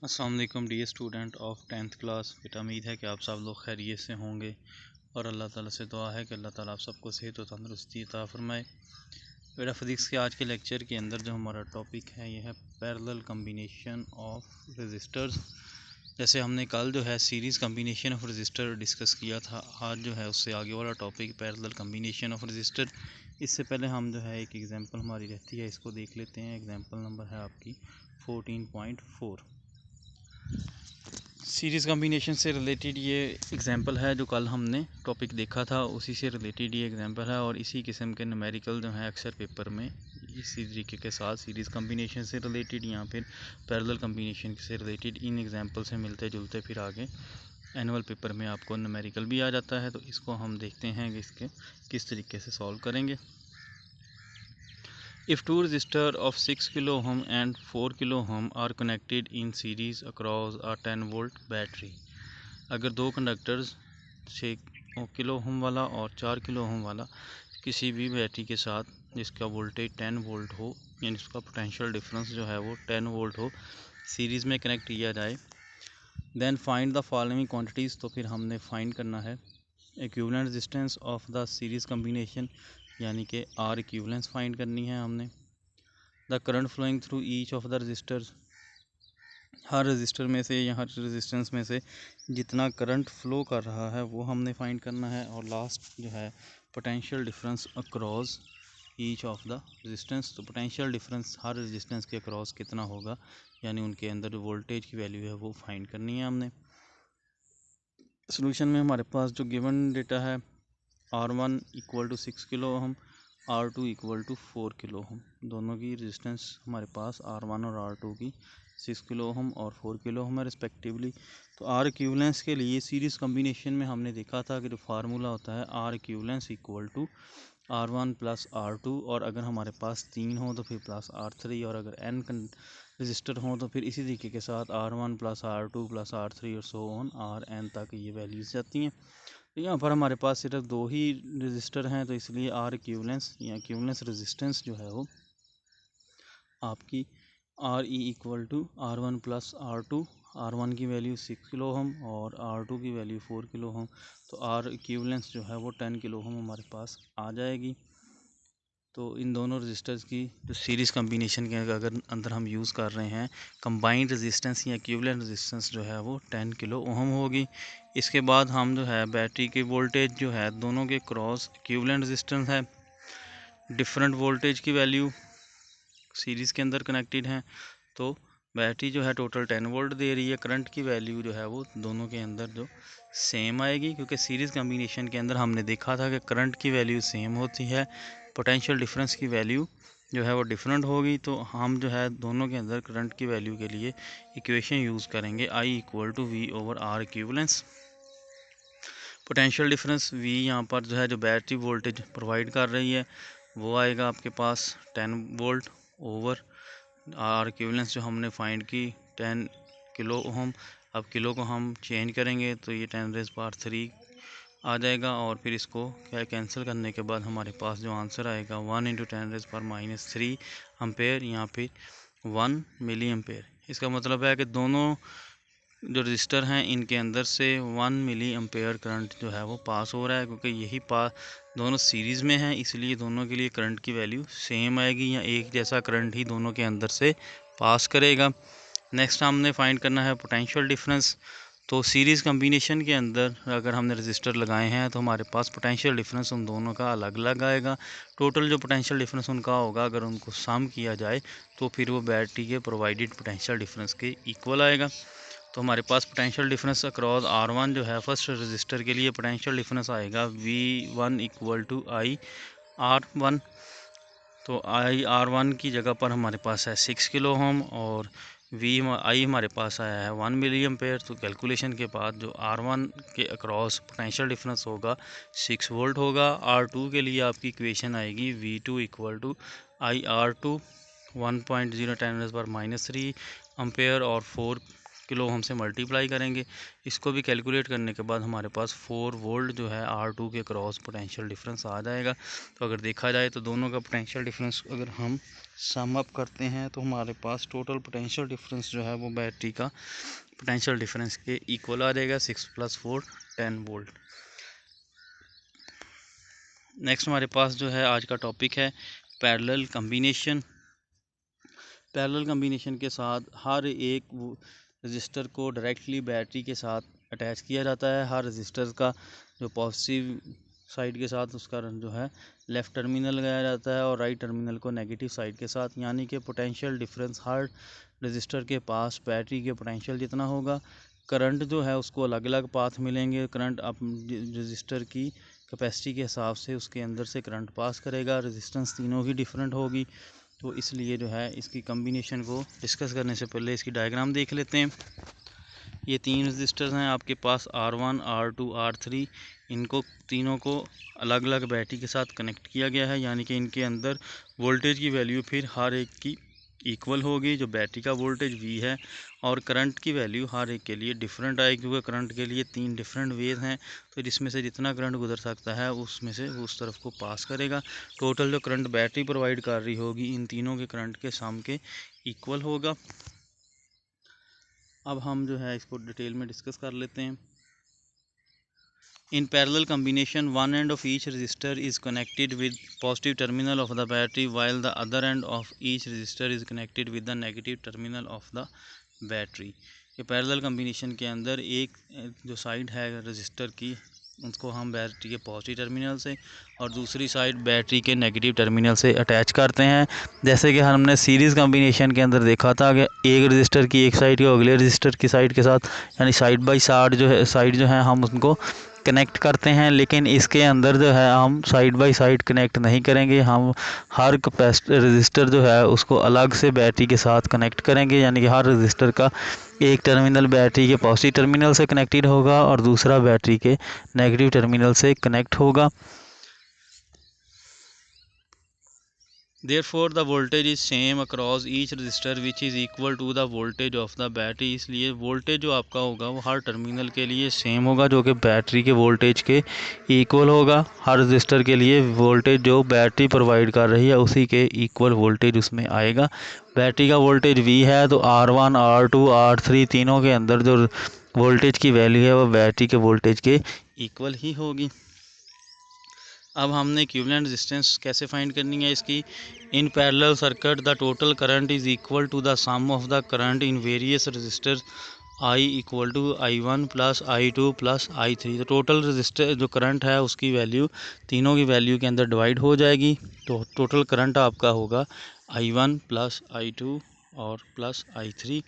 अस्सलाम वालेकुम dear student of 10th class. बेटा उम्मीद है कि आप सब लोग खैरियत से होंगे और अल्लाह ताला से दुआ है कि अल्लाह ताला आप सबको सेहत और तंदुरुस्ती अता फरमाए। बेटा फिज़िक्स के आज के लेक्चर के अंदर जो हमारा टॉपिक है यह है पैरेलल कम्बिनेशन ऑफ रजिस्टर्स। जैसे हमने कल जो है series combination of register discuss किया था, आज जो है उससे आगे वाला topic parallel combination of register. इससे पहले हम जो है एक एग्ज़ाम्पल हमारी रहती है, इसको देख लेते हैं। एग्ज़ाम्पल नंबर है आपकी 14.4। सीरीज़ कम्बिनेशन से रिलेटेड ये एग्ज़ाम्पल है, जो कल हमने टॉपिक देखा था उसी से रिलेटेड ये एग्ज़ाम्पल है। और इसी किस्म के न्यूमेरिकल जो है अक्सर पेपर में इसी तरीके के साथ सीरीज़ कम्बिनेशन से रिलेटेड या फिर पैरेलल कम्बिनेशन से रिलेटेड इन एग्ज़ाम्पल से मिलते जुलते फिर आगे एनुअल पेपर में आपको न्यूमेरिकल भी आ जाता है। तो इसको हम देखते हैं कि इसके किस तरीके से सॉल्व करेंगे। If two resistors of 6 kilo ohm and 4 kilo ohm are connected in series across a 10 volt battery, अगर दो कंडक्टर्स 6 किलो ओम वाला और 4 किलो ओम वाला किसी भी बैटरी के साथ जिसका वोल्टेज 10 वोल्ट हो, यानी उसका पोटेंशियल डिफरेंस जो है वो 10 वोल्ट हो, सीरीज़ में कनेक्ट किया जाए, then find the following quantities. तो फिर हमने फाइंड करना है equivalent resistance of the series combination, यानी कि आर इक्विवेलेंस फाइंड करनी है हमने। The current flowing through each of the registers, हर रजिस्टर में से या हर रेजिस्टेंस में से जितना करंट फ्लो कर रहा है वो हमने फाइंड करना है। और लास्ट जो है potential difference across each of the resistance. तो पोटेंशियल डिफरेंस हर रेजिस्टेंस के अक्रॉस कितना होगा, यानी उनके अंदर जो वोल्टेज की वैल्यू है वो फाइंड करनी है हमने। सोल्यूशन में हमारे पास जो गिवन डेटा है R1 equal to 6 kilo ohm, R2 equal to 4 kilo ohm, दोनों की रेजिस्टेंस हमारे पास R1 और R2 की 6 किलो ओम और 4 किलो ओम है रिस्पेक्टिवली। तो आर इक्विवेलेंस के लिए सीरीज़ कम्बिनेशन में हमने देखा था कि जो फार्मूला होता है R equivalence equal to R1 plus R2, और अगर हमारे पास 3 हो तो फिर प्लस R3, और अगर n रजिस्टर हो तो फिर इसी तरीके के साथ R1 plus R2 plus R3 और सो ऑन Rn तक ये वैल्यूज़ जाती हैं। तो यहाँ पर हमारे पास सिर्फ दो ही रजिस्टर हैं, तो इसलिए आर इक्विवेलेंस या इक्विवेलेंस रेजिस्टेंस जो है वो आपकी R E equal to R1 plus R2, R1 की वैल्यू 6 किलो ओम और R2 की वैल्यू 4 किलो ओम। तो आर इक्विवेलेंस जो है वो 10 किलो ओम हमारे पास आ जाएगी। तो इन दोनों रजिस्टर्स की जो सीरीज़ कम्बिनेशन के अगर अंदर हम यूज़ कर रहे हैं, कंबाइंड रेजिस्टेंस या इक्विवेलेंट रेजिस्टेंस जो है वो 10 किलो ओम होगी। इसके बाद हम जो है बैटरी की वोल्टेज जो है दोनों के क्रॉस इक्विवेलेंट रेजिस्टेंस है, डिफरेंट वोल्टेज की वैल्यू सीरीज़ के अंदर कनेक्टेड हैं। तो बैटरी जो है टोटल 10 वोल्ट दे रही है, करंट की वैल्यू जो है वो दोनों के अंदर जो सेम आएगी, क्योंकि सीरीज़ कम्बिनेशन के अंदर हमने देखा था कि करंट की वैल्यू सेम होती है, पोटेंशियल डिफरेंस की वैल्यू जो है वो डिफरेंट होगी। तो हम जो है दोनों के अंदर करंट की वैल्यू के लिए इक्वेशन यूज़ करेंगे I equal to V over R equivalence. Potential difference V यहाँ पर जो है जो बैटरी वोल्टेज प्रोवाइड कर रही है वो आएगा आपके पास 10 वोल्ट ओवर आर इक्विवेलेंस जो हमने फाइंड की 10 किलो ओम। अब किलो को हम चेंज करेंगे तो ये 10⁻³ आ जाएगा, और फिर इसको क्या कैंसिल करने के बाद हमारे पास जो आंसर आएगा 1 × 10⁻³ अम्पेयर या फिर 1 मिली एम्पेयर। इसका मतलब है कि दोनों जो रजिस्टर हैं इनके अंदर से 1 मिली एम्पेयर करंट जो है वो पास हो रहा है, क्योंकि यही दोनों सीरीज़ में हैं, इसलिए दोनों के लिए करंट की वैल्यू सेम आएगी या एक जैसा करंट ही दोनों के अंदर से पास करेगा। नेक्स्ट हमने फाइंड करना है पोटेंशियल डिफरेंस। तो सीरीज़ कम्बिनेशन के अंदर अगर हमने रजिस्टर लगाए हैं तो हमारे पास पोटेंशियल डिफरेंस उन दोनों का अलग अलग आएगा। टोटल जो पोटेंशियल डिफरेंस उनका होगा अगर उनको सम किया जाए तो फिर वो बैटरी के प्रोवाइडेड पोटेंशियल डिफरेंस के इक्वल आएगा। तो हमारे पास पोटेंशियल डिफरेंस अक्रॉस R1 जो है फर्स्ट रजिस्टर के लिए पोटेंशियल डिफरेंस आएगा V1 इक्वल टू I/R1। तो I/R1 की जगह पर हमारे पास है 6 किलो ओम और I हमारे पास आया है 1 मिली एम्पेयर। तो कैलकुलेशन के बाद जो R1 के अक्रॉस पोटेंशियल डिफरेंस होगा 6 वोल्ट होगा। R2 के लिए आपकी इक्वेशन आएगी V2 equal to I/R2 1.0 10⁻³ ampere और 4 किलो ओम से मल्टीप्लाई करेंगे। इसको भी कैलकुलेट करने के बाद हमारे पास 4 वोल्ट जो है R2 के क्रॉस पोटेंशियल डिफरेंस आ जाएगा। तो अगर देखा जाए तो दोनों का पोटेंशियल डिफरेंस अगर हम सम अप करते हैं तो हमारे पास टोटल पोटेंशियल डिफरेंस जो है वो बैटरी का पोटेंशियल डिफरेंस के इक्वल आ जाएगा। 6 + 4 10 वोल्ट। नेक्स्ट हमारे पास जो है आज का टॉपिक है पैरेलल कम्बिनेशन। पैरेलल कम्बिनेशन के साथ हर एक रजिस्टर को डायरेक्टली बैटरी के साथ अटैच किया जाता है। हर रजिस्टर का जो पॉजिटिव साइड के साथ उसका जो है लेफ़्ट टर्मिनल लगाया जाता है और राइट टर्मिनल को नेगेटिव साइड के साथ, यानी कि पोटेंशियल डिफरेंस हर रजिस्टर के पास बैटरी के पोटेंशियल जितना होगा। करंट जो है उसको अलग अलग पाथ मिलेंगे। करंट अब रजिस्टर की कैपेसिटी के हिसाब से उसके अंदर से करंट पास करेगा। रेजिस्टेंस तीनों की डिफरेंट होगी। तो इसलिए जो है इसकी कम्बिनेशन को डिस्कस करने से पहले इसकी डायग्राम देख लेते हैं। ये 3 रजिस्टर्स हैं आपके पास R1, R2, R3। इनको तीनों को अलग अलग बैटरी के साथ कनेक्ट किया गया है, यानी कि इनके अंदर वोल्टेज की वैल्यू फिर हर एक की इक्वल होगी। जो बैटरी का वोल्टेज V है और करंट की वैल्यू हर एक के लिए डिफरेंट आएगी, क्योंकि करंट के लिए 3 डिफरेंट वेज हैं। तो जिसमें से जितना करंट गुजर सकता है उसमें से उस तरफ को पास करेगा। टोटल जो करंट बैटरी प्रोवाइड कर रही होगी इन तीनों के करंट के सम के इक्वल होगा। अब हम जो है इसको डिटेल में डिस्कस कर लेते हैं। In parallel combination, one end of each resistor is connected with positive terminal of the battery, while the other end of each resistor is connected with the negative terminal of the battery. ये parallel combination के अंदर एक जो side है register की उसको हम battery के पॉजिटिव टर्मिनल से और दूसरी साइड बैटरी के नेगेटिव टर्मिनल से अटैच करते हैं। जैसे कि हमने सीरीज़ कम्बिनेशन के अंदर देखा था कि एक रजिस्टर की एक साइड को अगले रजिस्टर की साइड के साथ, यानी साइड बाई साइड जो है हम उनको कनेक्ट करते हैं। लेकिन इसके अंदर जो है हम साइड बाय साइड कनेक्ट नहीं करेंगे। हम हर रजिस्टर जो है उसको अलग से बैटरी के साथ कनेक्ट करेंगे, यानी कि हर रजिस्टर का एक टर्मिनल बैटरी के पॉजिटिव टर्मिनल से कनेक्टेड होगा और दूसरा बैटरी के नेगेटिव टर्मिनल से कनेक्ट होगा। Therefore the voltage is same across each resistor which is equal to the voltage of the battery। इसलिए वोल्टेज जो आपका होगा वो हर टर्मिनल के लिए सेम होगा, जो कि बैटरी के वोल्टेज के इक्वल होगा। हर रजिस्टर के लिए वोल्टेज जो बैटरी प्रोवाइड कर रही है उसी के इक्वल वोल्टेज उसमें आएगा। बैटरी का वोल्टेज V है तो R1, R2, R3 तीनों के अंदर जो वोल्टेज की वैल्यू है वो बैटरी के वोल्टेज के इक्वल ही होगी। अब हमने इक्विवेलेंट रेजिस्टेंस कैसे फाइंड करनी है इसकी। In parallel circuit the total current is equal to the sum of the current in various registers I equal to I1 + I2 + I3। तो टोटल रजिस्टर जो करंट है उसकी वैल्यू तीनों की वैल्यू के अंदर डिवाइड हो जाएगी। तो टोटल करंट आपका होगा I1 + I2 और + I3।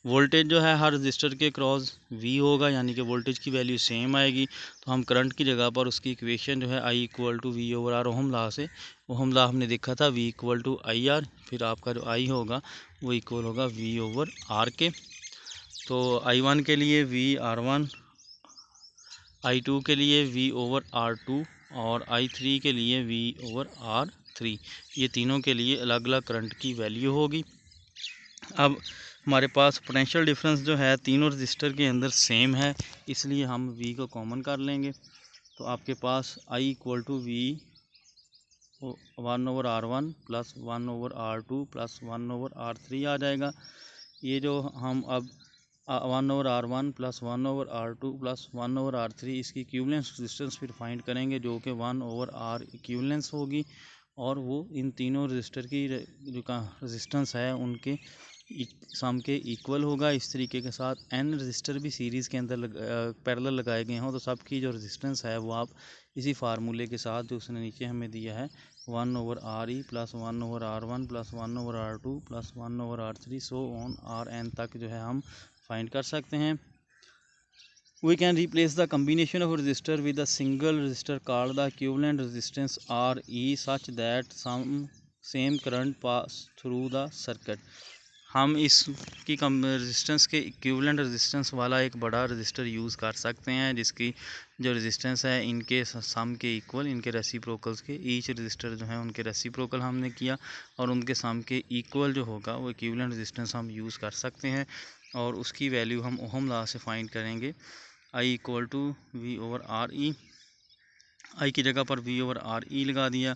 वोल्टेज जो है हर रजिस्टर के क्रॉस V होगा, यानी कि वोल्टेज की वैल्यू सेम आएगी। तो हम करंट की जगह पर उसकी इक्वेशन जो है I = V/R ओहम लॉ से, ओहम लॉ हमने देखा था V = IR, फिर आपका जो I होगा वो इक्वल होगा V/R के। तो I1 के लिए VR1, I2 के लिए V/R2 और I3 के लिए V/R3। ये तीनों के लिए अलग अलग करंट की वैल्यू होगी। अब हमारे पास पोटेंशियल डिफरेंस जो है तीनों रजिस्टर के अंदर सेम है, इसलिए हम V को कॉमन कर लेंगे। तो आपके पास I = V 1/R1 + 1/R2 + 1/R3 आ जाएगा। ये जो हम अब 1/R1 + 1/R2 + 1/R3 इसकी इक्विवेलेंस रेजिस्टेंस फिर फाइंड करेंगे, जो कि 1/R इक्विवेलेंस होगी। और वो इन तीनों रजिस्टर की जो रेजिस्टेंस है उनके सम के इक्वल होगा। इस तरीके के साथ n रजिस्टर भी सीरीज़ के अंदर पैरेलल लगाए गए हों तो सबकी जो रेजिस्टेंस है वो आप इसी फार्मूले के साथ जो उसने नीचे हमें दिया है 1/RE + 1/R1 + 1/R2 + 1/R3 so on Rn तक जो है हम फाइंड कर सकते हैं। We can replace the combination of resistor with a single resistor called the equivalent resistance RE such that some same current pass through the circuit। हम इसकी resistance के इक्विवेलेंट रेजिस्टेंस वाला एक बड़ा रजिस्टर यूज़ कर सकते हैं, जिसकी जो रेजिस्टेंस है इनके सम के इक्वल, इनके रेसिप्रोकल्स के ईच रजिस्टर जो है उनके रेसिप्रोकल हमने किया और उनके सम के इक्वल जो होगा वो इक्विवेलेंट रेजिस्टेंस हम यूज़ कर सकते हैं। और उसकी वैल्यू हम ओहम लॉ से फाइंड करेंगे। I equal to V over R E, I की जगह पर वी ओवर आर ई लगा दिया,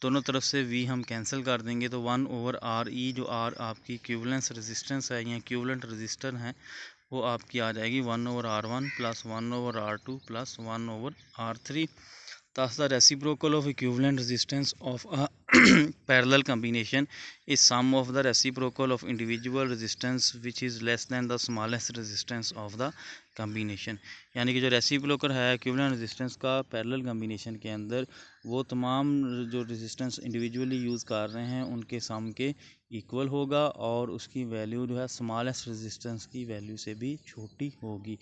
दोनों तरफ से v हम कैंसिल कर देंगे तो 1 ओवर आर ई, जो r आपकी इक्विवेलेंस रेजिस्टेंस है या इक्विवेलेंट रेजिस्टर है, वो आपकी आ जाएगी 1 over R1 plus 1 over R2 plus 1 over R3। Thus the reciprocal of equivalent resistance of a parallel combination is sum of the reciprocal of individual resistance which is less than the smallest resistance of the combination। यानी कि जो reciprocal है equivalent resistance का parallel combination के अंदर, वो तमाम जो रेजिस्टेंस इंडिविजुअली यूज़ कर रहे हैं उनके सम के इक्वल होगा और उसकी वैल्यू जो है स्मॉलेस्ट रेजिस्टेंस की वैल्यू से भी छोटी होगी।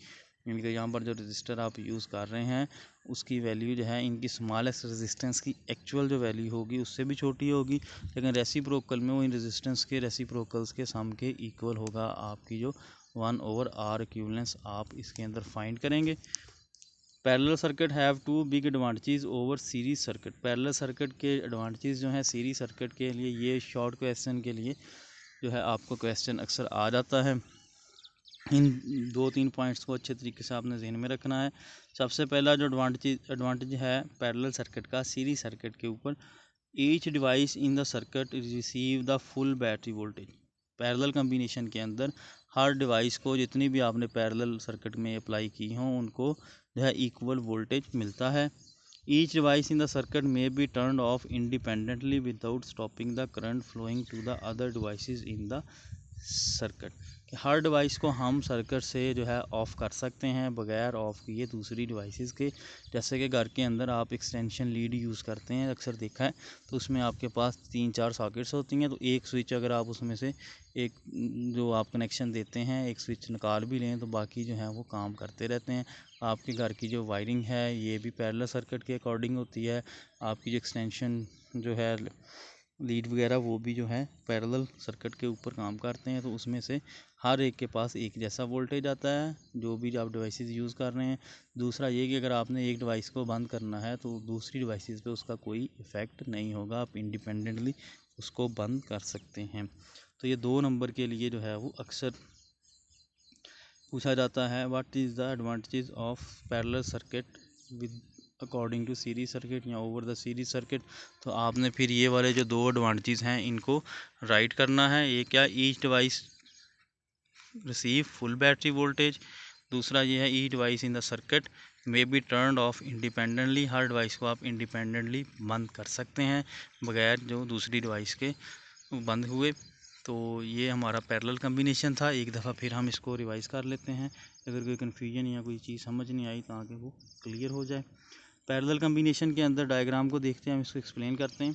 यानी कि यहाँ पर जो रजिस्टर आप यूज़ कर रहे हैं उसकी वैल्यू जो है इनकी स्मॉलेस्ट रेजिस्टेंस की एक्चुअल जो वैल्यू होगी उससे भी छोटी होगी, लेकिन रेसिप्रोकल में वो इन रेजिस्टेंस के रेसिप्रोकल्स के सम के इक्वल होगा। आपकी जो 1 ओवर आर इक्विवेलेंस आप इसके अंदर फाइंड करेंगे। Parallel circuit have two big advantages over series circuit. Parallel circuit के एडवांटेजेस जो हैं सीरीज सर्किट के लिए, ये शॉर्ट क्वेश्चन के लिए जो है आपको क्वेश्चन अक्सर आ जाता है। इन 2-3 पॉइंट्स को अच्छे तरीके से आपने जहन में रखना है। सबसे पहला जो एडवांटेज है पैरेलल सर्किट का सीरीज सर्किट के ऊपर, each device in the circuit receive the full battery voltage. Parallel combination के अंदर हर डिवाइस को जितनी भी आपने पैरेलल सर्किट में अप्लाई की हों उनको जो है इक्वल वोल्टेज मिलता है। Each device in the circuit में be turn off independently without stopping the current flowing to the other devices in the circuit. कि हर डिवाइस को हम सर्किट से जो है ऑफ़ कर सकते हैं बगैर ऑफ़ किए दूसरी डिवाइसेस के। जैसे कि घर के अंदर आप एक्सटेंशन लीड यूज़ करते हैं, अक्सर देखा है, तो उसमें आपके पास 3-4 सॉकेट्स होती हैं, तो एक स्विच अगर आप उसमें से एक जो आप कनेक्शन देते हैं एक स्विच निकाल भी लें तो बाकी जो है वो काम करते रहते हैं। आपके घर की जो वायरिंग है ये भी पैरेलल सर्किट के अकॉर्डिंग होती है। आपकी जो एक्सटेंशन जो है लीड वगैरह वो भी जो है पैरेलल सर्किट के ऊपर काम करते हैं, तो उसमें से हर एक के पास एक जैसा वोल्टेज आता है जो भी आप डिवाइसेस यूज़ कर रहे हैं। दूसरा ये कि अगर आपने एक डिवाइस को बंद करना है तो दूसरी डिवाइसेस पे उसका कोई इफ़ेक्ट नहीं होगा, आप इंडिपेंडेंटली उसको बंद कर सकते हैं। तो ये 2 नंबर के लिए जो है वो अक्सर पूछा जाता है, what is the advantages of parallel circuit with according to series circuit या ओवर द सीरीज सर्किट। तो आपने फिर ये वाले जो 2 एडवांटेजेस हैं इनको राइट करना है। ये क्या, each device receive full battery voltage, दूसरा ये है each device in the circuit may be turn off independently, her device को आप इंडिपेंडेंटली बंद कर सकते हैं बगैर जो दूसरी डिवाइस के बंद हुए। तो ये हमारा पैरेलल कम्बिनेशन था। एक दफ़ा फिर हम इसको रिवाइज़ कर लेते हैं, अगर कोई कन्फ्यूजन या कोई चीज़ समझ नहीं आई ताकि वो क्लियर हो जाए। पैरेलल कम्बिनेशन के अंदर डायग्राम को देखते हैं, हम इसको एक्सप्लेन करते हैं।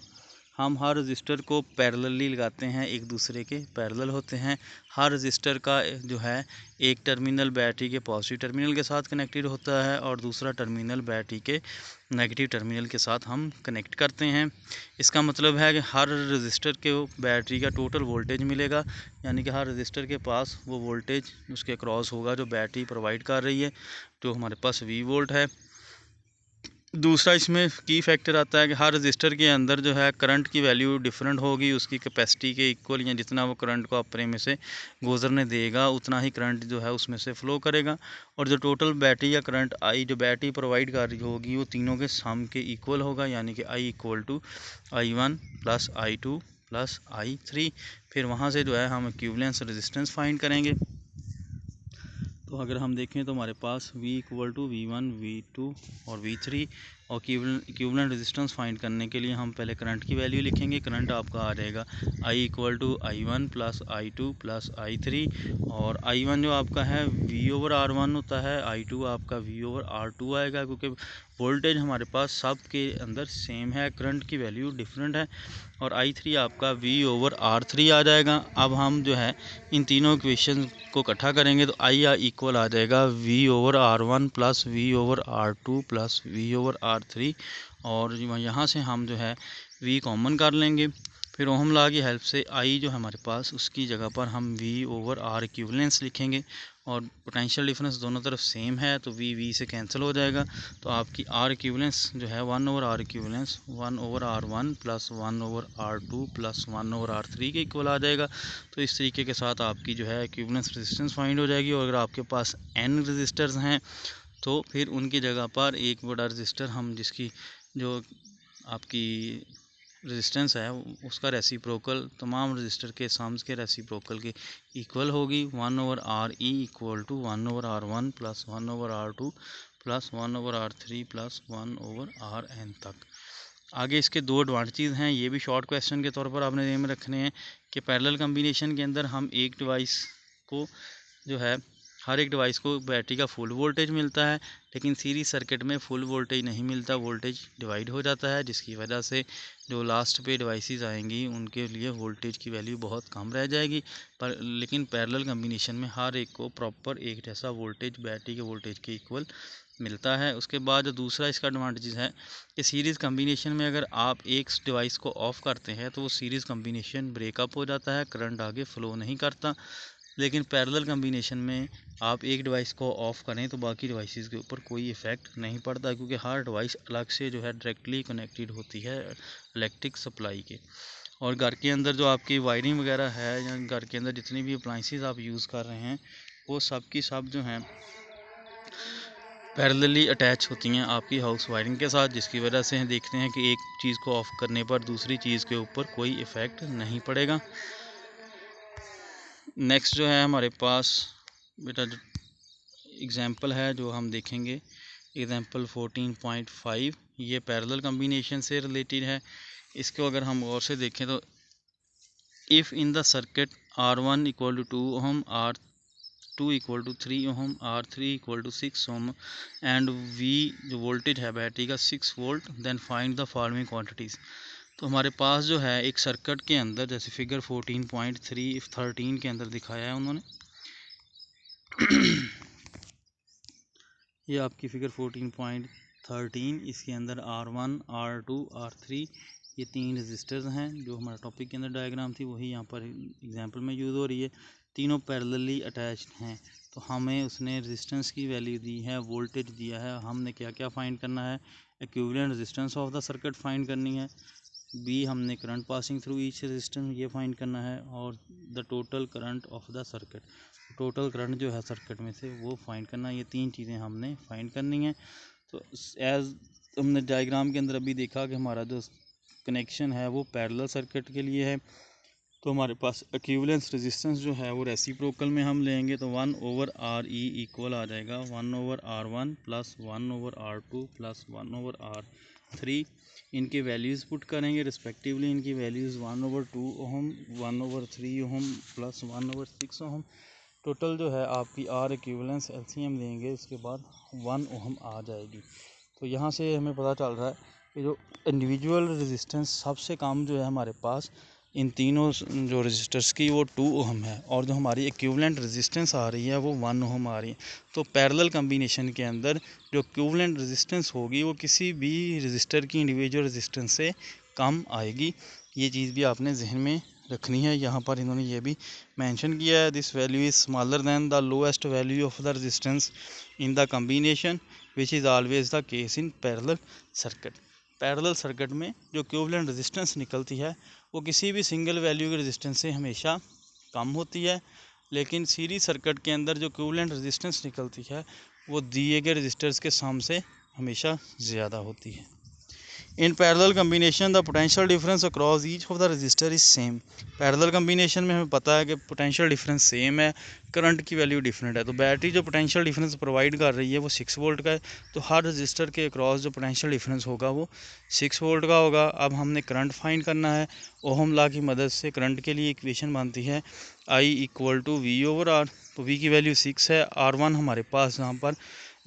हम हर रजिस्टर को पैरेलली लगाते हैं, एक दूसरे के पैरेलल होते हैं। हर रजिस्टर का जो है एक टर्मिनल बैटरी के पॉजिटिव टर्मिनल के साथ कनेक्टेड होता है और दूसरा टर्मिनल बैटरी के नेगेटिव टर्मिनल के साथ हम कनेक्ट करते हैं। इसका मतलब है कि हर रजिस्टर के बैटरी का टोटल वोल्टेज मिलेगा, यानी कि हर रजिस्टर के पास वो वोल्टेज उसके क्रॉस होगा जो बैटरी प्रोवाइड कर रही है, जो हमारे पास V वोल्ट है। दूसरा इसमें की फैक्टर आता है कि हर रजिस्टर के अंदर जो है करंट की वैल्यू डिफरेंट होगी, उसकी कैपेसिटी के इक्वल, या जितना वो करंट को अपने में से गुजरने देगा उतना ही करंट जो है उसमें से फ़्लो करेगा। और जो टोटल बैटरी या करंट आई जो बैटरी प्रोवाइड कर रही होगी वो तीनों के सम के इक्वल होगा, यानी कि I equal to I1 plus I2 plus I3। फिर वहाँ से जो है हम इक्विवेलेंस रेजिस्टेंस फाइंड करेंगे। तो अगर हम देखें तो हमारे पास V equal to V1 V2 और V3, और इक्विवेलेंट रेजिस्टेंस फाइंड करने के लिए हम पहले करंट की वैल्यू लिखेंगे। करंट आपका आ जाएगा I equal to I1 plus I2 plus I3, और I1 जो आपका है V ओवर R1 होता है, I2 आपका V ओवर R2 आएगा, क्योंकि वोल्टेज हमारे पास सब के अंदर सेम है, करंट की वैल्यू डिफरेंट है। और I3 आपका V ओवर R3 आ जाएगा। अब हम जो है इन तीनों इक्वेशन को इकट्ठा करेंगे तो I इक्वल आ जाएगा V over R1 plus V over R2 plus V over R3, और यहाँ से हम जो है V कॉमन कर लेंगे। फिर ओहम लॉ की हेल्प से आई जो है हमारे पास, उसकी जगह पर हम V ओवर R इक्विवेलेंस लिखेंगे, और पोटेंशियल डिफरेंस दोनों तरफ सेम है तो V से कैंसिल हो जाएगा। तो आपकी R इक्विवेलेंस जो है 1 over R equivalence 1 over R1 plus 1 over R2 plus 1 over R3 के इक्वल आ जाएगा। तो इस तरीके के साथ आपकी जो है इक्विवेलेंस रेजिस्टेंस फाइंड हो जाएगी। और अगर आपके पास N रजिस्टर्स हैं तो फिर उनकी जगह पर एक बड़ा रजिस्टर हम जिसकी जो आपकी रेजिस्टेंस है उसका रेसिप्रोकल तमाम रजिस्टर के सम्स के रेसिप्रोकल के इक्वल होगी। 1 over R E equal to 1 over R1 plus 1 over R2 plus 1 over R3 plus 1 over Rn तक। आगे इसके दो एडवांटेजेस हैं, ये भी शॉर्ट क्वेश्चन के तौर पर आपने ध्यान में रखने हैं कि पैरेलल कम्बिनेशन के अंदर हम एक डिवाइस को जो है हर एक डिवाइस को बैटरी का फुल वोल्टेज मिलता है, लेकिन सीरीज सर्किट में फुल वोल्टेज नहीं मिलता, वोल्टेज डिवाइड हो जाता है, जिसकी वजह से जो लास्ट पे डिवाइसेस आएंगी उनके लिए वोल्टेज की वैल्यू बहुत कम रह जाएगी। पर लेकिन पैरेलल कम्बिनेशन में हर एक को प्रॉपर एक जैसा वोल्टेज बैटरी के वोल्टेज के इक्वल मिलता है। उसके बाद जो दूसरा इसका एडवांटेज है कि सीरीज़ कम्बिनेशन में अगर आप एक डिवाइस को ऑफ़ करते हैं तो वो सीरीज़ कम्बिनेशन ब्रेकअप हो जाता है, करंट आगे फ़्लो नहीं करता। लेकिन पैरेलल कम्बिनेशन में आप एक डिवाइस को ऑफ़ करें तो बाकी डिवाइसेस के ऊपर कोई इफ़ेक्ट नहीं पड़ता, क्योंकि हर डिवाइस अलग से जो है डायरेक्टली कनेक्टेड होती है इलेक्ट्रिक सप्लाई के। और घर के अंदर जो आपकी वायरिंग वगैरह है या घर के अंदर जितनी भी अप्लाइंसेस आप यूज़ कर रहे हैं वो सब की सब जो हैं पैरेलली अटैच होती हैं आपकी हाउस वायरिंग के साथ, जिसकी वजह से हम देखते हैं कि एक चीज़ को ऑफ़ करने पर दूसरी चीज़ के ऊपर कोई इफ़ेक्ट नहीं पड़ेगा। नेक्स्ट जो है हमारे पास बेटा एग्ज़ाम्पल है जो हम देखेंगे, एग्ज़ाम्पल 14.5, ये पैरेलल कम्बिनेशन से रिलेटेड है। इसको अगर हम और से देखें तो if in the circuit R1 equal to 2 ohm, R2 equal to 3 ohm, R3 equal to 6 ohm and V जो वोल्टेज है बैटरी का 6 volt, then find the following quantities. तो हमारे पास जो है एक सर्किट के अंदर जैसे फिगर 14.13 के अंदर दिखाया है उन्होंने ये आपकी फिगर 14.13, इसके अंदर R1 R2 R3 ये तीन रजिस्टर्स हैं। जो हमारा टॉपिक के अंदर डायग्राम थी वही यहाँ पर एग्जांपल में यूज़ हो रही है। तीनों पैरेलली अटैच्ड हैं, तो हमें उसने रेजिस्टेंस की वैल्यू दी है, वोल्टेज दिया है। हमने क्या क्या फाइंड करना है, equivalent resistance of the circuit find करनी है, बी हमने current passing through each resistance ये फाइंड करना है, और the total current of the circuit, total current जो है सर्किट में से वो फाइंड करना है। ये तीन चीज़ें हमने फाइंड करनी है। तो एज हमने डायग्राम के अंदर अभी देखा कि हमारा जो कनेक्शन है वो पैरेलल सर्किट के लिए है, तो हमारे पास इक्विवेलेंस रेजिस्टेंस जो है वो रेसिप्रोकल में हम लेंगे, तो 1 ओवर आर ई इक्वल आ जाएगा 1 over R1 plus 1 over R2 plus 1 over R3। इनके वैल्यूज़ पुट करेंगे रिस्पेक्टिवली, इनकी वैल्यूज़ 1 ओवर 2 ओम, 1 ओवर 3 ओम प्लस 1 ओवर 6 ओम। टोटल जो है आपकी आर इक्विवेलेंस एलसीएम लेंगे उसके बाद 1 ओम आ जाएगी। तो यहाँ से हमें पता चल रहा है कि जो इंडिविजुअल रेजिस्टेंस सबसे कम जो है हमारे पास इन तीनों जो रजिस्टर्स की वो 2 ओम है, और जो हमारी इक्विवेलेंट रेजिस्टेंस आ रही है वो 1 ओम आ रही है। तो पैरेलल कम्बिनेशन के अंदर जो इक्विवेलेंट रेजिस्टेंस होगी वो किसी भी रजिस्टर की इंडिविजुअल रेजिस्टेंस से कम आएगी। ये चीज़ भी आपने जहन में रखनी है। यहाँ पर इन्होंने ये भी मेंशन किया है, this value is smaller than the lowest value of the resistance in the combination which is always the case in parallel circuit. Parallel circuit में जो इक्विवेलेंट रेजिस्टेंस निकलती है वो किसी भी सिंगल वैल्यू के रेजिस्टेंस से हमेशा कम होती है, लेकिन सीरीज सर्किट के अंदर जो इक्विवेलेंट रेजिस्टेंस निकलती है वो दिए गए रजिस्टर्स के सम से हमेशा ज़्यादा होती है। In parallel combination the potential difference across each of the register is same. Parallel combination में हमें पता है कि पोटेंशियल डिफरेंस सेम है, करंट की वैल्यू डिफरेंट है। तो बैटरी जो पोटेंशियल डिफरेंस प्रोवाइड कर रही है वो 6 वोल्ट का है, तो हर रजिस्टर के अक्रॉस जो पोटेंशियल डिफरेंस होगा वो 6 वोल्ट का होगा। अब हमने करंट फाइंड करना है। ओहम लॉ की मदद से करंट के लिए इक्वेशन बनती है I equal to V over R. तो वी की वैल्यू 6 है, R1 हमारे पास यहाँ पर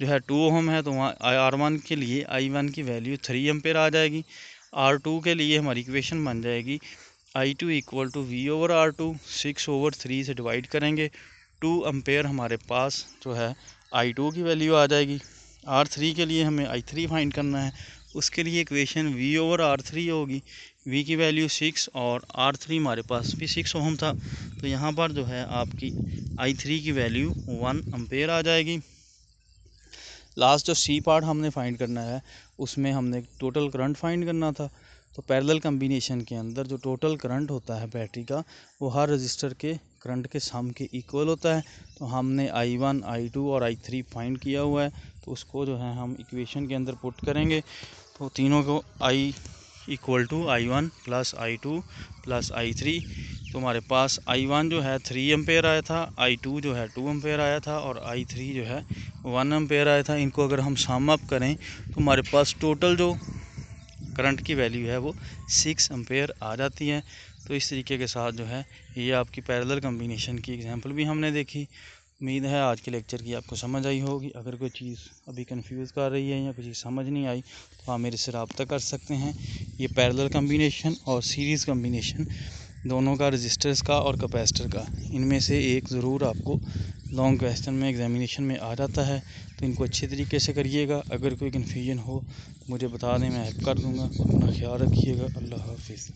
जो है 2 ओम है, तो वहाँ R1 के लिए I1 की वैल्यू 3 एम्पेयर आ जाएगी। R2 के लिए हमारी इक्वेशन बन जाएगी I2 equal to V over R2, 6 ओवर 3 से डिवाइड करेंगे, 2 एम्पेयर हमारे पास जो है I2 की वैल्यू आ जाएगी। R3 के लिए हमें I3 फाइंड करना है, उसके लिए इक्वेशन V ओवर R3 होगी। V की वैल्यू 6 और R3 हमारे पास भी 6 ओम था, तो यहाँ पर जो है आपकी I3 की वैल्यू 1 एम्पेयर आ जाएगी। लास्ट जो C पार्ट हमने फाइंड करना है उसमें हमने टोटल करंट फाइंड करना था। तो पैरेलल कम्बिनेशन के अंदर जो टोटल करंट होता है बैटरी का वो हर रजिस्टर के करंट के सम के इक्वल होता है। तो हमने I1, I2 और I3 फाइंड किया हुआ है, तो उसको जो है हम इक्वेशन के अंदर पुट करेंगे। तो तीनों को I equal to I1 plus I2 plus I3। तो हमारे पास I1 जो है 3 एम्पेयर आया था, I2 जो है 2 एम्पेयर आया था और I3 जो है 1 एम्पेयर आया था। इनको अगर हम सम अप करें तो हमारे पास टोटल जो करंट की वैल्यू है वो 6 एम्पेयर आ जाती है। तो इस तरीके के साथ जो है ये आपकी पैरेलल कम्बिनेशन की एग्जांपल भी हमने देखी। उम्मीद है आज के लेक्चर की आपको समझ आई होगी। अगर कोई चीज़ अभी कंफ्यूज कर रही है या कोई चीज़ समझ नहीं आई तो आप मेरे से रब्ता कर सकते हैं। ये पैरेलल कम्बिनेशन और सीरीज़ कम्बिनेशन दोनों का, रजिस्टर्स का और कैपेसिटर का, इनमें से एक ज़रूर आपको लॉन्ग क्वेश्चन में एग्जामिनेशन में आ जाता है। तो इनको अच्छे तरीके से करिएगा। अगर कोई कन्फ्यूजन हो मुझे बता दें, मैं हेल्प कर दूँगा। अपना ख्याल रखिएगा। अल्लाह हाफिज़।